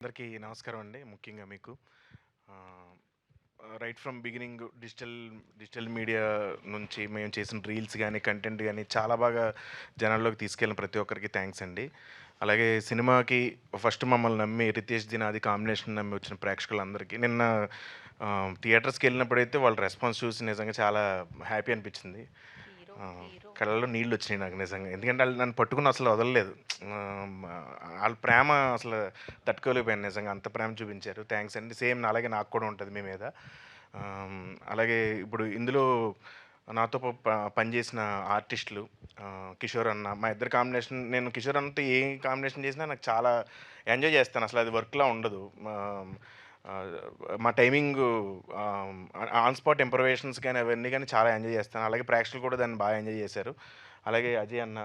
అందరికీ నమస్కారం అండి. ముఖ్యంగా మీకు right from beginning digital media నుంచి మేము చేసిన రీల్స్ కానీ కంటెంట్ కానీ చాలా బాగా జనాల్లోకి తీసుకెళ్ళిన ప్రతి ఒక్కరికి థ్యాంక్స్ అండి. అలాగే సినిమాకి ఫస్ట్ మమ్మల్ని నమ్మి రితేష్ దినాది కాంబినేషన్ నమ్మి వచ్చిన ప్రేక్షకులందరికీ నిన్న థియేటర్స్కి వెళ్ళినప్పుడైతే వాళ్ళ రెస్పాన్స్ చూసి నిజంగా చాలా హ్యాపీ అనిపించింది. ఆ, కళ్ళలో నీళ్ళు వచ్చినాయి నాకు నిజంగా. ఎందుకంటే వాళ్ళు నన్ను పట్టుకుని అసలు వదలలేదు. వాళ్ళ ప్రేమ అసలు తట్టుకోలేకపోయాను నిజంగా. అంత ప్రేమ చూపించారు. థ్యాంక్స్ అండి. సేమ్ అలాగే నాకు కూడా ఉంటుంది మీ మీద. అలాగే ఇప్పుడు ఇందులో నాతో పనిచేసిన ఆర్టిస్టులు కిషోర్ అన్న, మా ఇద్దరు కాంబినేషన్. నేను కిషోర్ అన్నతో ఏ కాంబినేషన్ చేసినా నాకు చాలా ఎంజాయ్ చేస్తాను. అసలు అది వర్క్లా ఉండదు. మా టైమింగు ఆన్ స్పాట్ ఇంప్రవేషన్స్ కానీ అవన్నీ కానీ చాలా ఎంజాయ్ చేస్తాను. అలాగే ప్రేక్షకులు కూడా దాన్ని బాగా ఎంజాయ్ చేశారు. అలాగే అజయ్ అన్న,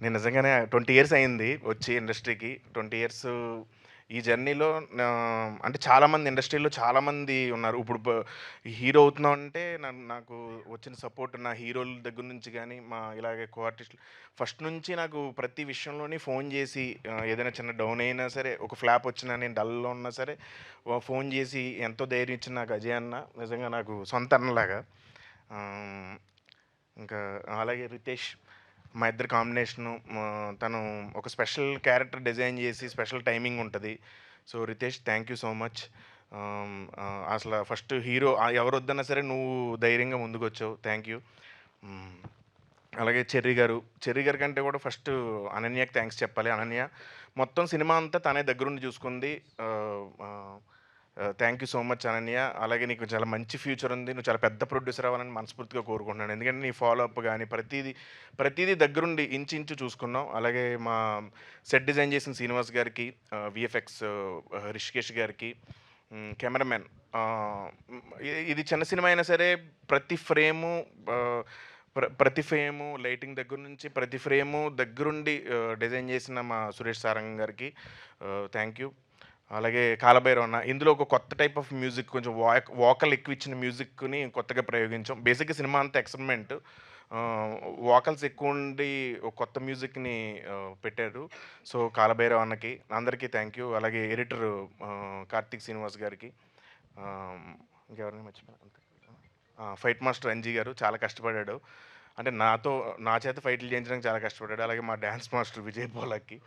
నేను నిజంగానే 20 ఇయర్స్ అయింది వచ్చి ఇండస్ట్రీకి. 20 ఇయర్స్ ఈ జర్నీలో అంటే చాలామంది ఇండస్ట్రీలో చాలామంది ఉన్నారు. ఇప్పుడు హీరో అవుతున్నాం అంటే నాకు వచ్చిన సపోర్ట్ నా హీరోల దగ్గర నుంచి కానీ మా ఇలాగే కో ఆర్టిస్టులు ఫస్ట్ నుంచి నాకు ప్రతి విషయంలోని ఫోన్ చేసి ఏదైనా చిన్న డౌన్ అయినా సరే, ఒక ఫ్లాప్ వచ్చినా, నేను డల్లో ఉన్నా సరే ఫోన్ చేసి ఎంతో ధైర్యం ఇచ్చిన నాకు అజయ్ అన్న నిజంగా నాకు సొంత అన్నలాగా. ఇంకా అలాగే రితేష్, మా ఇద్దరి కాంబినేషను. తను ఒక స్పెషల్ క్యారెక్టర్ డిజైన్ చేసి స్పెషల్ టైమింగ్ ఉంటుంది. So Ritesh, thank you so much. అసలు ఫస్ట్ హీరో ఎవరు వద్దన్నా సరే నువ్వు ధైర్యంగా ముందుకొచ్చావు. Thank you. అలాగే చెర్రీ గారి కంటే కూడా ఫస్ట్ అనన్యకి థ్యాంక్స్ చెప్పాలి. అనన్య మొత్తం సినిమా అంతా తనే దగ్గరుండి చూసుకుంది. Thank you so much Ananya. అలాగే నీకు చాలా మంచి ఫ్యూచర్ ఉంది. నువ్వు చాలా పెద్ద ప్రొడ్యూసర్ అవ్వాలని మనస్ఫూర్తిగా కోరుకుంటున్నాను. ఎందుకంటే నీ ఫాలో అప్ కానీ ప్రతిదీ దగ్గరుండి ఇంచు చూసుకున్నాం. అలాగే మా సెట్ డిజైన్ చేసిన శ్రీనివాస్ గారికి, విఎఫ్ఎక్స్ రిషికేష్ గారికి, కెమెరామెన్. ఇది చిన్న సినిమా అయినా సరే ప్రతి ఫ్రేము లైటింగ్ దగ్గర నుంచి ప్రతి ఫ్రేము దగ్గరుండి డిజైన్ చేసిన మా సురేష్ సారంగ్ గారికి థ్యాంక్ యూ. అలాగే కాలభైరవ అన్న, ఇందులో ఒక కొత్త టైప్ ఆఫ్ మ్యూజిక్, కొంచెం వాకల్ ఎక్కువ ఇచ్చిన మ్యూజిక్ని కొత్తగా ప్రయోగించాం. బేసిక్గా సినిమా అంతా ఎక్స్పెరిమెంట్. వాకల్స్ ఎక్కువ ఉండి ఒక కొత్త మ్యూజిక్ని పెట్టారు. సో కాలభైరవ అన్నకి అందరికీ థ్యాంక్ యూ. అలాగే ఎడిటర్ కార్తీక్ శ్రీనివాస్ గారికి, ఇంకెవరిని మర్చిపోయాను, ఫైట్ మాస్టర్ అంజీ గారు చాలా కష్టపడ్డాడు. అంటే నా చేత ఫైట్లు చేయించడానికి చాలా కష్టపడ్డాడు. అలాగే మా dance master Vijay Polaki,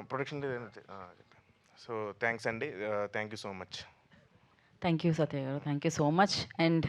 production so thanks అండి. Thank you so much. Thank you Satya గారు. Thank you so much. And